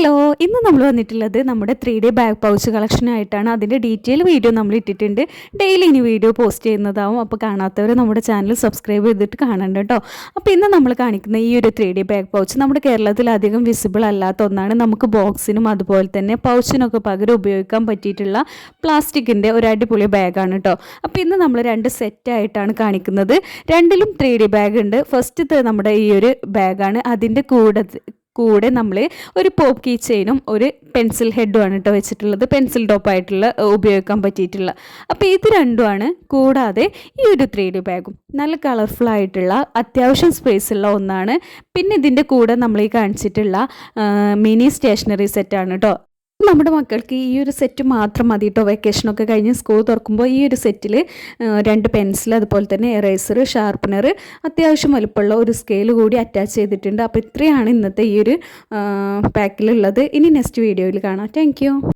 Hello, ഇന്ന് നമ്മൾ വന്നിട്ടുള്ളത് നമ്മുടെ 3D ബാഗ് പൗച്ച് കളക്ഷനായിട്ടാണ്. അതിൻ്റെ ഡീറ്റെയിൽ വീഡിയോ നമ്മൾ ഇട്ടിട്ടുണ്ട്. ഡെയിലി ഇനി വീഡിയോ പോസ്റ്റ് ചെയ്യുന്നതാവും. അപ്പോൾ കാണാത്തവർ നമ്മുടെ ചാനൽ സബ്സ്ക്രൈബ് ചെയ്തിട്ട് കാണണ്ട കേട്ടോ. അപ്പോൾ ഇന്ന് നമ്മൾ കാണിക്കുന്ന ഈ ഒരു 3D ബാഗ് പൗച്ച് നമ്മുടെ കേരളത്തിൽ അധികം വിസിബിൾ അല്ലാത്ത ഒന്നാണ്. നമുക്ക് ബോക്സിനും അതുപോലെ തന്നെ പൗച്ചിനൊക്കെ പകരം ഉപയോഗിക്കാൻ പറ്റിയിട്ടുള്ള പ്ലാസ്റ്റിക്കിൻ്റെ ഒരു അടിപൊളി ബാഗാണ് കേട്ടോ. അപ്പോൾ ഇന്ന് നമ്മൾ 2 സെറ്റായിട്ടാണ് കാണിക്കുന്നത്. രണ്ടിലും 3D ബാഗ് ഉണ്ട്. ഫസ്റ്റത്തെ നമ്മുടെ ഈ ഒരു ബാഗാണ്. അതിൻ്റെ കൂടെ നമ്മൾ ഒരു പോപ്പ് കീ ചെയിനും ഒരു പെൻസിൽ ഹെഡുമാണ് കേട്ടോ വെച്ചിട്ടുള്ളത്. പെൻസിൽ ടോപ്പായിട്ടുള്ള ഉപയോഗിക്കാൻ പറ്റിയിട്ടുള്ള. അപ്പോൾ ഇത് രണ്ടുമാണ്. കൂടാതെ ഈ ഒരു 3D ബാഗും നല്ല കളർഫുൾ ആയിട്ടുള്ള അത്യാവശ്യം സ്പേസ് ഉള്ള ഒന്നാണ്. പിന്നെ ഇതിൻ്റെ കൂടെ നമ്മൾ ഈ കാണിച്ചിട്ടുള്ള മിനി സ്റ്റേഷനറി സെറ്റാണ് കേട്ടോ. നമ്മുടെ മക്കൾക്ക് ഈ ഒരു സെറ്റ് മാത്രം മതി കേട്ടോ. വെക്കേഷനൊക്കെ കഴിഞ്ഞ് സ്കൂൾ തുറക്കുമ്പോൾ ഈ ഒരു സെറ്റിൽ 2 പെൻസിൽ, അതുപോലെ തന്നെ എറേസർ, ഷാർപ്പനർ, അത്യാവശ്യം വലുപ്പമുള്ള ഒരു സ്കെയിൽ കൂടി അറ്റാച്ച് ചെയ്തിട്ടുണ്ട്. അപ്പോൾ ഇത്രയാണ് ഇന്നത്തെ ഈ ഒരു പാക്കിലുള്ളത്. ഇനി നെക്സ്റ്റ് വീഡിയോയിൽ കാണാം. താങ്ക്